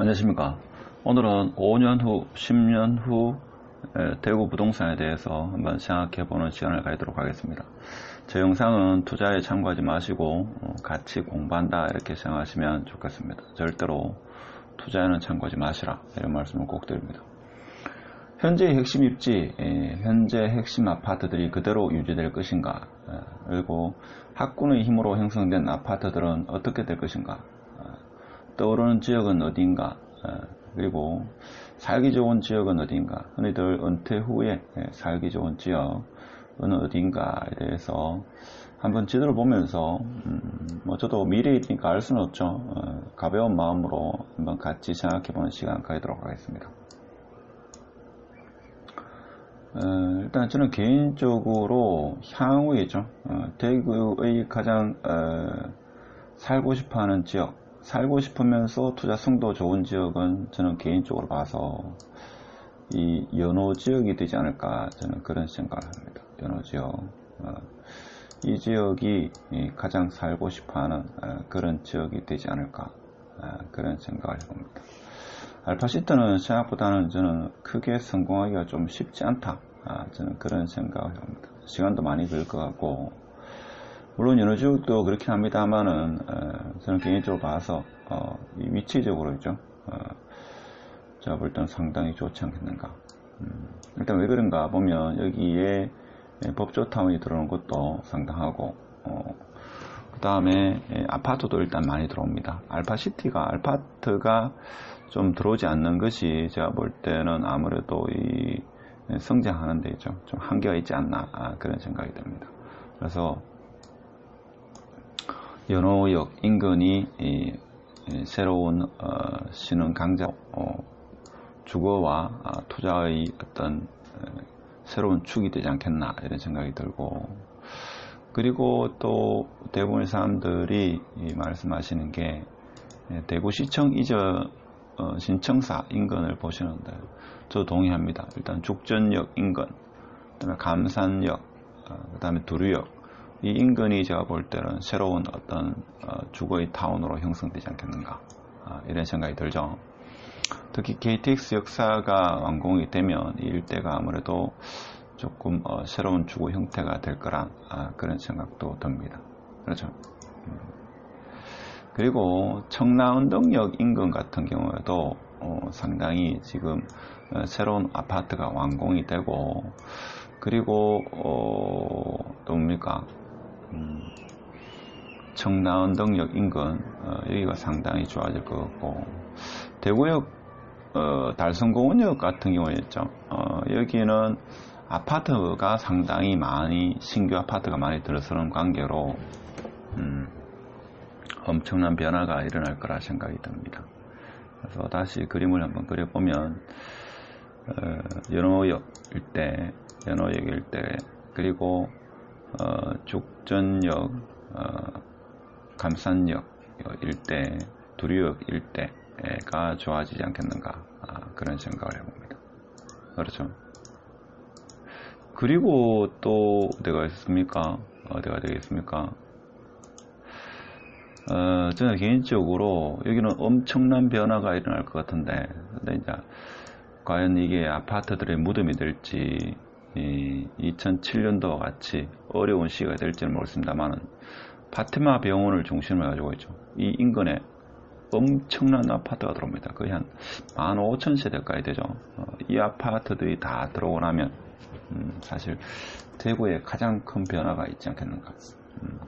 안녕하십니까. 오늘은 5년 후, 10년 후 대구 부동산에 대해서 한번 생각해보는 시간을 가지도록 하겠습니다. 제 영상은 투자에 참고하지 마시고 같이 공부한다 이렇게 생각하시면 좋겠습니다. 절대로 투자에는 참고하지 마시라 이런 말씀을 꼭 드립니다. 현재의 핵심 입지, 현재 핵심 아파트들이 그대로 유지될 것인가, 그리고 학군의 힘으로 형성된 아파트들은 어떻게 될 것인가, 떠오르는 지역은 어디인가, 그리고 살기 좋은 지역은 어디인가, 흔히들 은퇴 후에 살기 좋은 지역은 어디인가에 대해서 한번 지도를 보면서 저도 미래이니까 알 수는 없죠. 가벼운 마음으로 한번 같이 생각해보는 시간 가지도록 하겠습니다. 일단 저는 개인적으로 향후에죠. 대구의 가장 살고 싶어하는 지역, 살고 싶으면서 투자성도 좋은 지역은 저는 개인적으로 봐서 이 연호 지역이 되지 않을까, 저는 그런 생각을 합니다. 연호 지역, 이 지역이 가장 살고 싶어하는 그런 지역이 되지 않을까, 그런 생각을 해봅니다. 알파시트는 생각보다는 저는 크게 성공하기가 좀 쉽지 않다, 저는 그런 생각을 합니다. 시간도 많이 걸릴 것 같고, 물론 연호지역도 그렇긴 합니다만은 저는 개인적으로 봐서 이 위치적으로죠, 제가 볼 때는 상당히 좋지 않겠는가. 일단 왜 그런가 보면 여기에 법조타운이 들어오는 것도 상당하고, 그 다음에 아파트도 일단 많이 들어옵니다. 아파트가 좀 들어오지 않는 것이 제가 볼 때는 아무래도 이 성장하는 데죠, 좀 한계가 있지 않나, 그런 생각이 듭니다. 그래서 연호역 인근이 새로운 신흥 강자 주거와 투자의 어떤 새로운 축이 되지 않겠나, 이런 생각이 들고, 그리고 또 대부분의 사람들이 말씀하시는 게 대구시청 이전 신청사 인근을 보시는데 저도 동의합니다. 일단 죽전역 인근, 그 다음에 감산역, 그 다음에 두류역, 이 인근이 제가 볼 때는 새로운 어떤 주거의 타운으로 형성되지 않겠는가, 이런 생각이 들죠. 특히 KTX 역사가 완공이 되면 이 일대가 아무래도 조금 새로운 주거 형태가 될 거란 그런 생각도 듭니다. 그렇죠. 그리고 청라운동역 인근 같은 경우에도 상당히 지금 새로운 아파트가 완공이 되고, 그리고 또 뭡니까, 청라운동역 인근, 여기가 상당히 좋아질 것 같고, 대구역 달성공원역 같은 경우에 있죠. 여기는 아파트가 상당히 많이, 신규 아파트가 많이 들어서는 관계로 엄청난 변화가 일어날 거라 생각이 듭니다. 그래서 다시 그림을 한번 그려보면 연호역 일대, 그리고 죽전역, 감산역 일대, 두류역 일대가 좋아지지 않겠는가, 그런 생각을 해봅니다. 그렇죠. 그리고 또 어디가 되겠습니까? 저는 개인적으로 여기는 엄청난 변화가 일어날 것 같은데, 근데 이제 과연 이게 아파트들의 무덤이 될지, 2007년도와 같이 어려운 시기가 될지는 모르겠습니다만은, 파티마 병원을 중심으로 가지고 있죠. 이 인근에 엄청난 아파트가 들어옵니다. 거의 한 15,000세대까지 되죠. 이 아파트들이 다 들어오고 나면 사실 대구에 가장 큰 변화가 있지 않겠는가.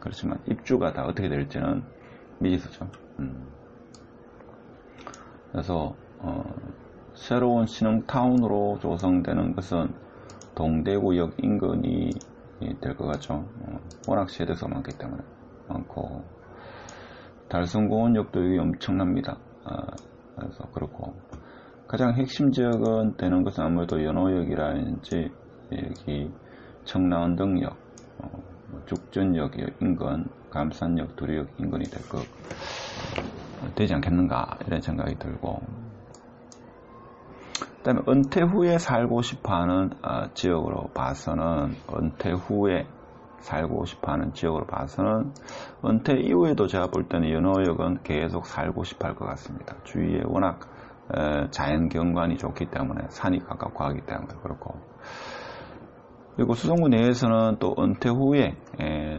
그렇지만 입주가 다 어떻게 될지는 미지수죠. 그래서 새로운 신흥타운으로 조성되는 것은 동대구역 인근이 될 것 같죠. 워낙 세대수가 많기 때문에 많고, 달성공원역도 여기 엄청납니다. 그래서 그렇고, 가장 핵심 지역은 되는 것은 아무래도 연호역이라든지 여기 청라운동역, 죽전역 인근, 감산역, 두류역 인근이 되지 않겠는가, 이런 생각이 들고, 그 다음에 은퇴 후에 살고 싶어하는 지역으로 봐서는 은퇴 후에 살고 싶어하는 지역으로 봐서는 은퇴 이후에도 제가 볼 때는 연호역은 계속 살고 싶어 할 것 같습니다. 주위에 워낙 자연 경관이 좋기 때문에 산이 가깝고 하기 때문에 그렇고, 그리고 수성구 내에서는 또 은퇴 후에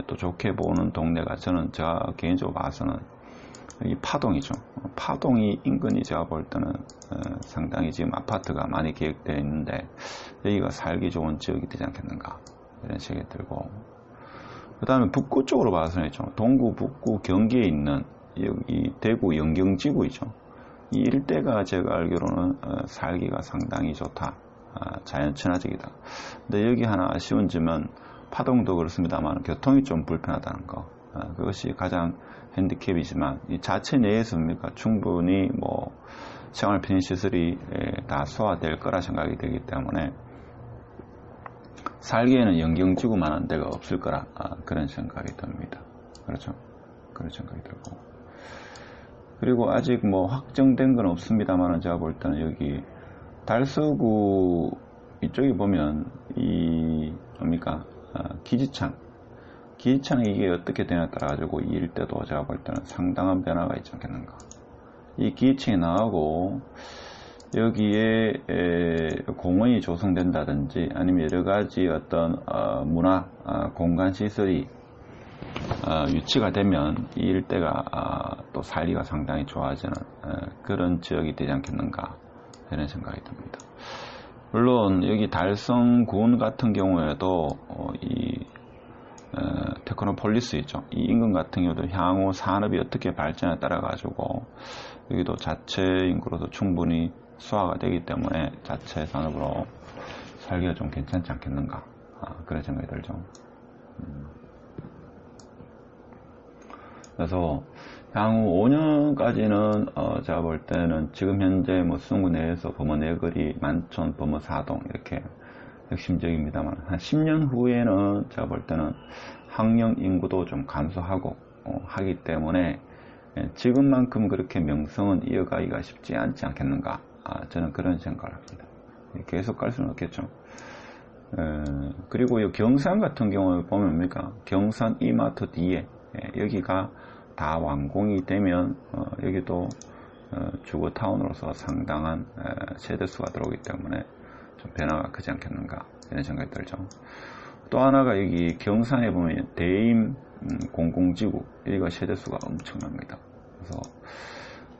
또 좋게 보는 동네가 저는 제가 개인적으로 봐서는 이 파동이죠. 파동이 인근이 제가 볼 때는 상당히 지금 아파트가 많이 계획되어 있는데 여기가 살기 좋은 지역이 되지 않겠는가 이런 생각이 들고, 그 다음에 북구 쪽으로 봐서는 있죠. 동구, 북구, 경기에 있는 여기 대구 영경지구이죠. 이 일대가 제가 알기로는 살기가 상당히 좋다. 자연 친화적이다. 근데 여기 하나 아쉬운 점은 파동도 그렇습니다만 교통이 좀 불편하다는 거. 그것이 가장 핸디캡이지만 이 자체 내에서 충분히 뭐 생활 편의 시설이 다 소화될 거라 생각이 되기 때문에 살기에는 영경지구만한 데가 없을 거라 그런 생각이 듭니다. 그렇죠? 그런 생각이 들고, 그리고 아직 뭐 확정된 건 없습니다만 제가 볼 때는 여기 달서구 이쪽에 보면 이 뭡니까 기지창이 이게 어떻게 되냐에 따라 가지고 이 일대도 제가 볼 때는 상당한 변화가 있지 않겠는가. 이 기지층이 나오고 여기에 공원이 조성된다든지 아니면 여러 가지 어떤 문화 공간 시설이 유치가 되면 이 일대가 또 살기가 상당히 좋아지는 그런 지역이 되지 않겠는가 이런 생각이 듭니다. 물론 여기 달성군 같은 경우에도 이 테크노폴리스 있죠. 이 인근 같은 경우도 향후 산업이 어떻게 발전에 따라 가지고 여기도 자체 인구로도 충분히 수화가 되기 때문에 자체 산업으로 살기가 좀 괜찮지 않겠는가 그런 생각이 들죠. 그래서 향후 5년까지는 제가 볼 때는 지금 현재 뭐 수성구 내에서 범어 내거리, 만촌, 범어 사동 이렇게 핵심적입니다만 한 10년 후에는 제가 볼 때는 학령 인구도 좀 감소하고 하기 때문에 지금만큼 그렇게 명성은 이어가기가 쉽지 않지 않겠는가 저는 그런 생각을 합니다. 계속 갈 수는 없겠죠. 그리고 이 경산 같은 경우에 보면 뭡니까 경산 이마트 뒤에 여기가 다 완공이 되면 여기도 주거타운으로서 상당한 세대수가 들어오기 때문에 좀 변화가 크지 않겠는가 이런 생각이 들죠. 또 하나가 여기 경산에 보면 대임 공공지구 여기가 세대수가 엄청납니다. 그래서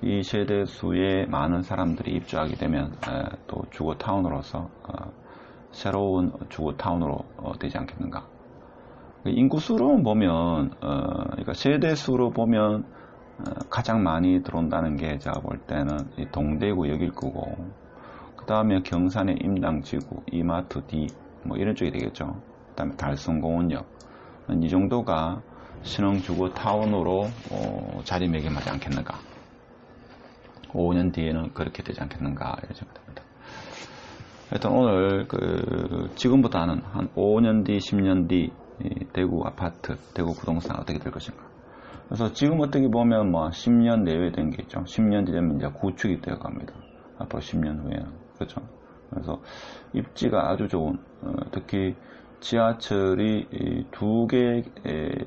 이 세대수에 많은 사람들이 입주하게 되면 또 주거타운으로서 새로운 주거타운으로 되지 않겠는가. 인구수로 보면 그러니까 세대수로 보면 가장 많이 들어온다는 게 제가 볼 때는 이 동대구 여길 거고, 그 다음에 경산의 임당지구, 이마트 D 뭐 이런 쪽이 되겠죠. 그 다음에 달성공원역 이 정도가 신흥주거타운으로 자리매김하지 않겠는가. 5년 뒤에는 그렇게 되지 않겠는가 이런 생각입니다. 하여튼 오늘 지금보다는 한 5년 뒤, 10년 뒤 대구 아파트, 대구 부동산 어떻게 될 것인가. 그래서 지금 어떻게 보면 뭐 10년 내외 된 게 있죠. 10년 뒤면 이제 구축이 되어 갑니다. 앞으로 10년 후에는. 그렇죠. 그래서 입지가 아주 좋은, 특히 지하철이 두 개의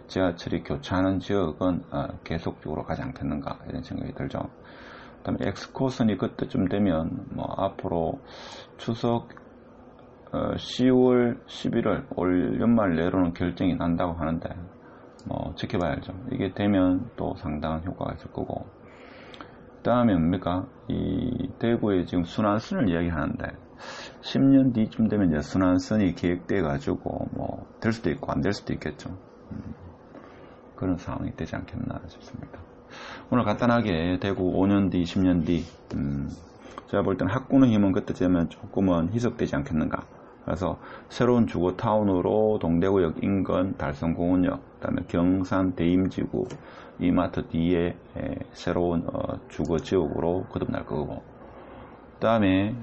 지하철이 교차하는 지역은 계속적으로 가지 않겠는가 이런 생각이 들죠. 그 다음에 엑스코선이 그때쯤 되면 뭐 앞으로 추석 10월, 11월 올 연말 내로는 결정이 난다고 하는데 뭐 지켜봐야죠. 이게 되면 또 상당한 효과가 있을 거고, 그 다음에 뭡니까 이 대구에 지금 순환선을 이야기하는데 10년 뒤쯤 되면 이제 순환선이 계획돼 가지고 뭐 될 수도 있고 안 될 수도 있겠죠. 그런 상황이 되지 않겠나 싶습니다. 오늘 간단하게 대구 5년 뒤, 10년 뒤 제가 볼 때는 학군의 힘은 그때 되면 조금은 희석되지 않겠는가. 그래서 새로운 주거타운으로 동대구역 인근 달성공원역, 그 다음에 경산 대임지구, 이마트 뒤에 새로운 주거지역으로 거듭날 거고, 그 다음에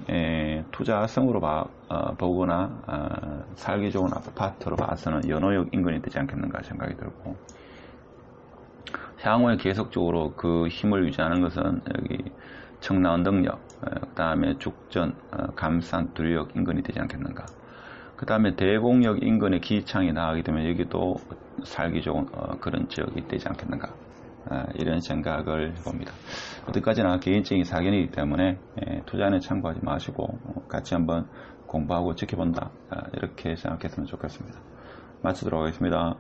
투자성으로 보거나 살기 좋은 아파트로 봐서는 연호역 인근이 되지 않겠는가 생각이 들고, 향후에 계속적으로 그 힘을 유지하는 것은 여기 청라언덕역, 그 다음에 죽전, 감산, 두류역 인근이 되지 않겠는가. 그 다음에 대곡역 인근에 기창이 나가게 되면 여기도 살기 좋은 그런 지역이 되지 않겠는가, 이런 생각을 해봅니다. 어디까지나 개인적인 사견이기 때문에 투자는 참고하지 마시고 같이 한번 공부하고 지켜본다, 이렇게 생각했으면 좋겠습니다. 마치도록 하겠습니다.